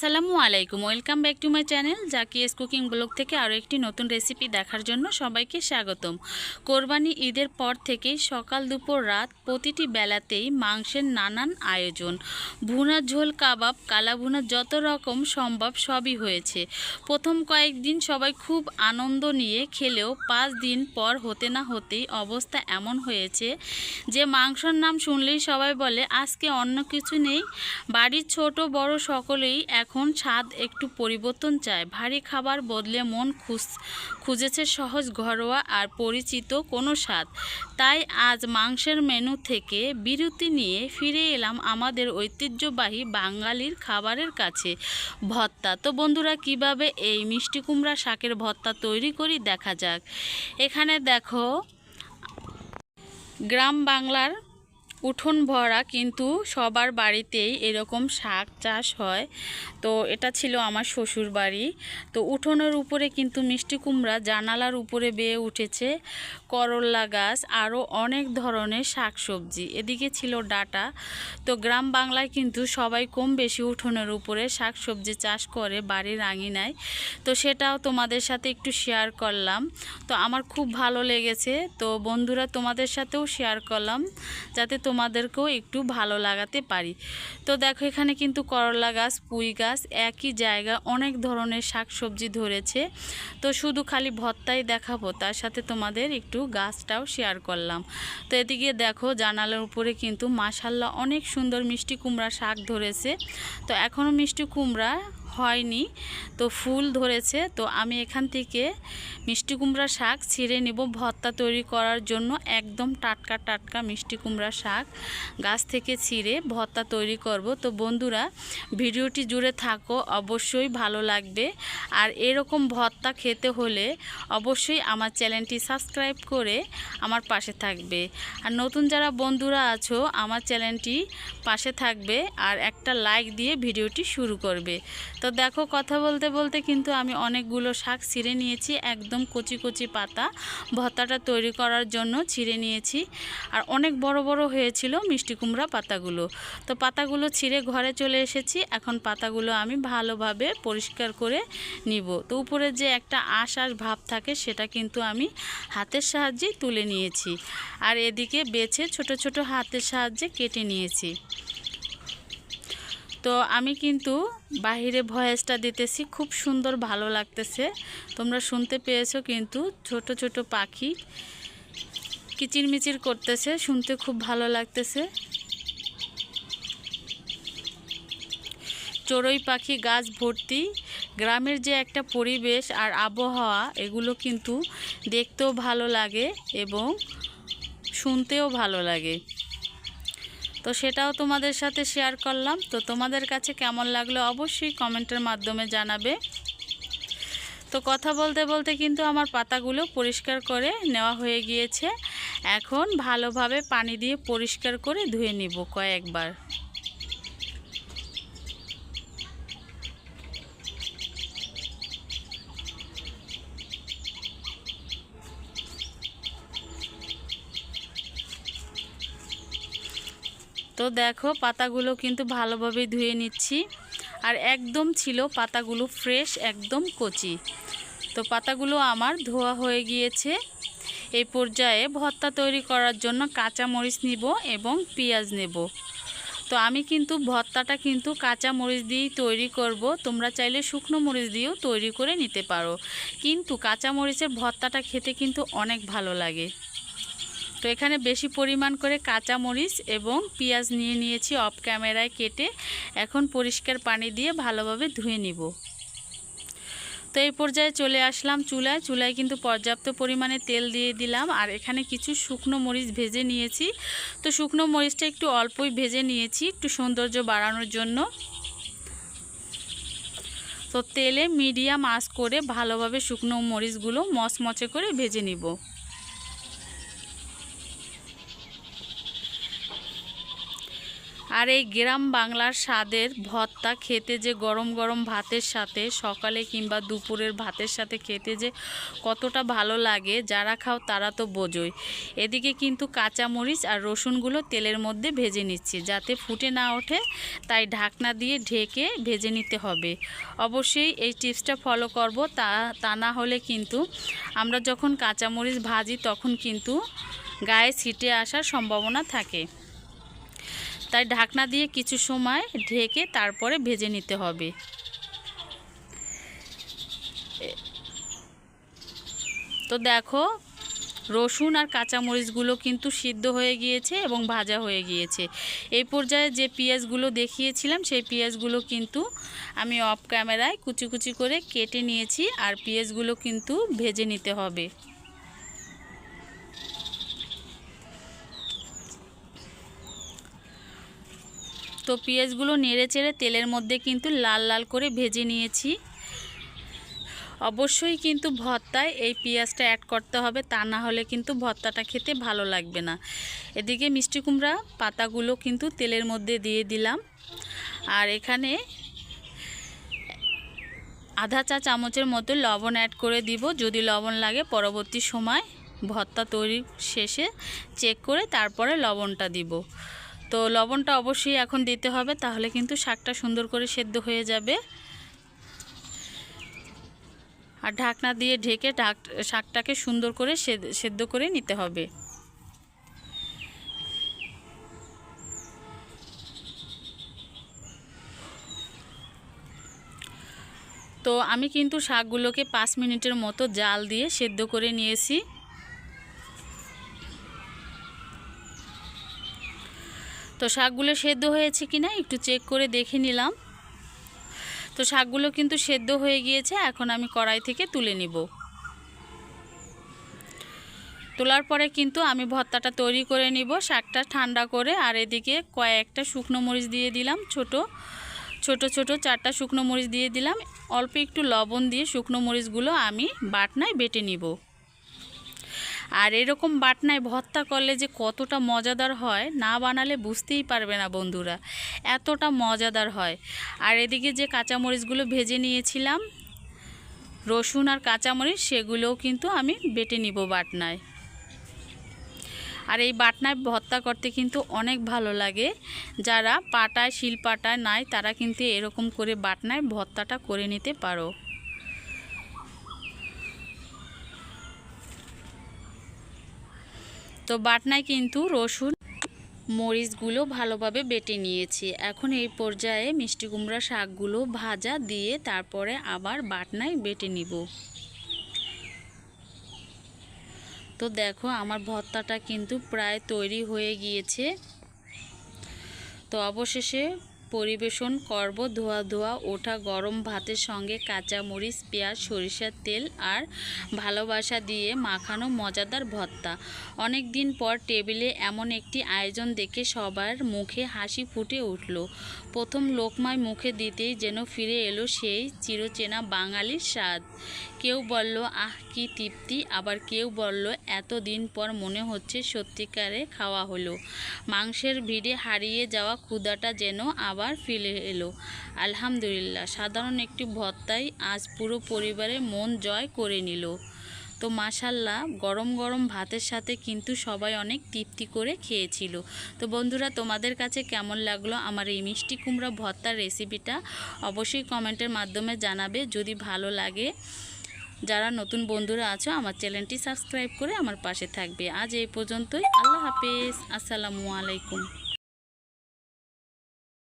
আসসালামু আলাইকুম, welcome back to my channel Zakia's cooking blog থেকে আরও একটি নতুন রেসিপি দেখার জন্য সবাইকে স্বাগতম। কোরবানি ঈদের পর থেকেই সকাল দুপুর রাত প্রতিটি বেলাতেই মাংসের নানান আয়োজন। ভুনা, ঝোল, কাবাব, কালা ভুনা, যত রকম সম্ভব সবই হয়েছে। প্রথম কয়েকদিন সবাই খুব আনন্দ নিয়ে খেলেও 5 দিন পর হতে না হতেই অবস্থা এমন হয়েছে যে মাংসর নাম শুনলেই সবাই বলে আজকে অন্য কিছু নেই। বাড়ির ছোট বড় সকলেই এখন স্বাদ একটু পরিবর্তন চায়। ভারী খাবার বদলে মন খুঁজেছে সহজ, ঘরোয়া আর পরিচিত কোনো স্বাদ। তাই আজ মাংসের মেনু থেকে বিরতি নিয়ে ফিরে এলাম আমাদের ঐতিহ্যবাহী বাঙালির খাবারের কাছে, ভর্তা। তো বন্ধুরা, কিভাবে এই মিষ্টি কুমড়া শাকের ভর্তা তৈরি করি দেখা যাক। এখানে দেখো, গ্রাম বাংলার উঠোন ভরা কিন্তু সবার বাড়িতেই এরকম শাক চাষ হয়। তো এটা ছিল আমার শ্বশুর বাড়ি। তো উঠোনের উপরে কিন্তু মিষ্টি কুমড়া জানালার উপরে বেয়ে উঠেছে, করল্লা গাছ, আরও অনেক ধরনের শাকসবজি। এদিকে ছিল ডাঁটা। তো গ্রাম বাংলায় কিন্তু সবাই কম বেশি উঠোনের উপরে শাকসবজি চাষ করে বাড়ির আঙিনায়। তো সেটাও তোমাদের সাথে একটু শেয়ার করলাম। তো আমার খুব ভালো লেগেছে। তো বন্ধুরা, তোমাদের সাথেও শেয়ার করলাম যাতে তোমাদেরকেও একটু ভালো লাগাতে পারি। তো দেখো, এখানে কিন্তু করলা গাছ, পুঁই গাছ, একই জায়গা অনেক ধরনের শাকসবজি ধরেছে। তো শুধু খালি ভর্তাই দেখাবো, তার সাথে তোমাদের একটু গাছটাও শেয়ার করলাম। তো এদিকে দেখো, জানালার উপরে কিন্তু মাশাআল্লাহ অনেক সুন্দর মিষ্টি কুমড়া শাক ধরেছে। তো এখনও মিষ্টি কুমড়া হয়নি, তো ফুল ধরেছে। তো আমি এখান থেকে মিষ্টি কুমড়া শাক ছিঁড়ে নেব ভর্তা তৈরি করার জন্য। একদম টাটকা টাটকা মিষ্টি কুমড়া শাক গাছ থেকে ছিঁড়ে ভর্তা তৈরি করব। তো বন্ধুরা, ভিডিওটি জুড়ে থাকো, অবশ্যই ভালো লাগবে। আর এরকম ভর্তা খেতে হলে অবশ্যই আমার চ্যানেলটি সাবস্ক্রাইব করে আমার পাশে থাকবে। আর নতুন যারা বন্ধুরা আছো, আমার চ্যানেলটি পাশে থাকবে আর একটা লাইক দিয়ে ভিডিওটি শুরু করবে। তো দেখো, কথা বলতে বলতে কিন্তু আমি অনেকগুলো শাক ছিঁড়ে নিয়েছি, একদম কচি কচি পাতা ভর্তাটা তৈরি করার জন্য ছিঁড়ে নিয়েছি। আর অনেক বড় বড় হয়েছিল মিষ্টি কুমড়া পাতাগুলো। তো পাতাগুলো ছিঁড়ে ঘরে চলে এসেছি। এখন পাতাগুলো আমি ভালোভাবে পরিষ্কার করে নিব। তো উপরে যে একটা আঁশ ভাব থাকে সেটা কিন্তু আমি হাতের সাহায্যে তুলে নিয়েছি। আর এদিকে বেছে ছোট ছোট হাতের সাহায্যে কেটে নিয়েছি। তো আমি কিন্তু বাহিরে ভয়েসটা দিতেছি, খুব সুন্দর ভালো লাগতেছে। তোমরা শুনতে পেয়েছো কিন্তু ছোট ছোট পাখি কিচিরমিচির করতেছে, শুনতে খুব ভালো লাগতেছে। চড়ুই পাখি, গাছ ভর্তি, গ্রামের যে একটা পরিবেশ আর আবহাওয়া, এগুলো কিন্তু দেখতেও ভালো লাগে এবং শুনতেও ভালো লাগে। তো সেটাও তোমাদের সাথে শেয়ার করলাম। তো তোমাদের কাছে কেমন লাগলো অবশ্যই কমেন্টের মাধ্যমে জানাবে। তো কথা বলতে বলতে কিন্তু আমার পাতাগুলো পরিষ্কার করে নেওয়া হয়ে গিয়েছে। এখন ভালোভাবে পানি দিয়ে পরিষ্কার করে ধুয়ে নিব কয়েকবার। তো দেখো, পাতাগুলো কিন্তু ভালোভাবে ধুয়ে নিচ্ছি। আর একদম ছিল পাতাগুলো ফ্রেশ, একদম কচি। তো পাতাগুলো আমার ধোয়া হয়ে গিয়েছে। এই পর্যায়ে ভর্তা তৈরি করার জন্য কাঁচা মরিচ নিব এবং পেঁয়াজ নেব। তো আমি কিন্তু ভর্তাটা কিন্তু কাঁচা মরিচ দিয়েই তৈরি করব। তোমরা চাইলে শুকনো মরিচ দিয়েও তৈরি করে নিতে পারো, কিন্তু কাঁচা মরিচের ভর্তাটা খেতে কিন্তু অনেক ভালো লাগে। তো এখানে বেশি পরিমাণ করে কাঁচা মরিচ এবং পেঁয়াজ নিয়ে নিয়েছি অফ ক্যামেরায় কেটে। এখন পরিষ্কার পানি দিয়ে ভালোভাবে ধুয়ে নিব। তো এই পর্যায়ে চলে আসলাম চুলায় কিন্তু পর্যাপ্ত পরিমাণে তেল দিয়ে দিলাম। আর এখানে কিছু শুকনো মরিচ ভেজে নিয়েছি। তো শুকনো মরিচটা একটু অল্পই ভেজে নিয়েছি, একটু সৌন্দর্য বাড়ানোর জন্য। তো তেলে মিডিয়াম আঁচ করে ভালোভাবে শুকনো মরিচগুলো মচমচে করে ভেজে নিব। আর এই গ্রাম বাংলার স্বাদের ভর্তা খেতে যে গরম গরম ভাতের সাথে সকালে কিংবা দুপুরের ভাতের সাথে খেতে যে কতটা ভালো লাগে, যারা খাও তারা তো বোঝোই। এদিকে কিন্তু কাঁচামরিচ আর রসুনগুলো তেলের মধ্যে ভেজে নিচ্ছি যাতে ফুটে না ওঠে, তাই ঢাকনা দিয়ে ঢেকে ভেজে নিতে হবে। অবশ্যই এই টিপসটা ফলো করব, তা না হলে কিন্তু আমরা যখন কাঁচামরিচ ভাজি তখন কিন্তু গায়ে ছিটে আসার সম্ভাবনা থাকে। তাই ঢাকনা দিয়ে কিছু সময় ঢেকে তারপরে ভেজে নিতে হবে। তো দেখো রসুন আর কাঁচামরিচগুলো কিন্তু সিদ্ধ হয়ে গিয়েছে এবং ভাজা হয়ে গিয়েছে। এই পর্যায়ে যে পেঁয়াজগুলো দেখিয়েছিলাম সেই পেঁয়াজগুলো কিন্তু আমি অফ ক্যামেরায় কুচি কুচি করে কেটে নিয়েছি, আর পেঁয়াজগুলো কিন্তু ভেজে নিতে হবে। তো পেঁয়াজগুলো নেড়ে চেড়ে তেলের মধ্যে কিন্তু লাল লাল করে ভেজে নিয়েছি। অবশ্যই কিন্তু ভর্তায় এই পেঁয়াজটা অ্যাড করতে হবে, তা না হলে কিন্তু ভর্তাটা খেতে ভালো লাগবে না। এদিকে মিষ্টি কুমড়া পাতাগুলো কিন্তু তেলের মধ্যে দিয়ে দিলাম, আর এখানে আধা চা চামচের মতো লবণ অ্যাড করে দিব। যদি লবণ লাগে পরবর্তী সময় ভর্তা তৈরির শেষে চেক করে তারপরে লবণটা দিব। তো লবণটা অবশ্যই এখন দিতে হবে, তাহলে কিন্তু শাকটা সুন্দর করে সেদ্ধ হয়ে যাবে। আর ঢাকনা দিয়ে ঢেকে শাকটাকে সুন্দর করে সেদ্ধ করে নিতে হবে। তো আমি কিন্তু শাকগুলোকে 5 মিনিটের মতো জাল দিয়ে সেদ্ধ করে নিয়েছি। তো শাকগুলো সেদ্ধ হয়েছে কিনা একটু চেক করে দেখে নিলাম। তো শাকগুলো কিন্তু সেদ্ধ হয়ে গিয়েছে, এখন আমি কড়াই থেকে তুলে নিব। তোলার পরে কিন্তু আমি ভর্তাটা তৈরি করে নিব শাকটা ঠান্ডা করে। আর এদিকে কয়েকটা শুকনো মরিচ দিয়ে দিলাম, ছোট ছোট 4টা শুকনো মরিচ দিয়ে দিলাম। অল্প একটু লবণ দিয়ে শুকনো মরিচগুলো আমি বাটনায় বেটে নিব। আর এরকম বাটনায় ভর্তা করলে যে কতটা মজাদার হয়, না বানালে বুঝতেই পারবে না বন্ধুরা, এতটা মজাদার হয়। আর এদিকে যে কাঁচামরিচগুলো ভেজে নিয়েছিলাম, রসুন আর কাঁচামরিচ, সেগুলোও কিন্তু আমি বেটে নিব বাটনায়। আর এই বাটনায় ভর্তা করতে কিন্তু অনেক ভালো লাগে। যারা পাটায় শিলপাটায় নাই তারা কিন্তু এরকম করে বাটনায় ভর্তাটা করে নিতে পারো। তো বাটনায় কিন্তু রসুন মরিচগুলো ভালোভাবে বেটে নিয়েছি। এখন এই পর্যায়ে মিষ্টি কুমড়া শাকগুলো ভাজা দিয়ে তারপরে আবার বাটনায় বেটে নিব। তো দেখো আমার ভর্তাটা কিন্তু প্রায় তৈরি হয়ে গিয়েছে। তো অবশেষে পরিবেশন করব ধোয়া ধোয়া ওঠা গরম ভাতের সঙ্গে কাঁচা মরিচ, পেঁয়াজ, সরিষার তেল আর ভালোবাসা দিয়ে মাখানো মজাদার ভর্তা। অনেক দিন পর টেবিলে এমন একটি আয়োজন দেখে সবার মুখে হাসি ফুটে উঠল। প্রথম লোকমায় মুখে দিতেই যেন ফিরে এলো সেই চিরচেনা বাঙালির স্বাদ। কেউ বলল আহ কি তৃপ্তি, আবার কেউ বলল এতদিন পর মনে হচ্ছে সত্যিকারে খাওয়া হলো। মাংসের ভিড়ে হারিয়ে যাওয়া ক্ষুধাটা যেন আবার ফিরে এলো। আলহামদুলিল্লাহ, সাধারণ একটি ভর্তাই আজ পুরো পরিবারের মন জয় করে নিল। তো মাশাল্লাহ, গরম গরম ভাতের সাথে কিন্তু সবাই অনেক তৃপ্তি করে খেয়েছিল। তো বন্ধুরা, তোমাদের কাছে কেমন লাগলো আমার এই মিষ্টি কুমড়া ভর্তার রেসিপিটা অবশ্যই কমেন্টের মাধ্যমে জানাবে। যদি ভালো লাগে, যারা নতুন বন্ধুরা আছো আমার চ্যানেলটি সাবস্ক্রাইব করে আমার পাশে থাকবে। আজ এই পর্যন্তই। আল্লাহ হাফেজ, আসসালামু আলাইকুম।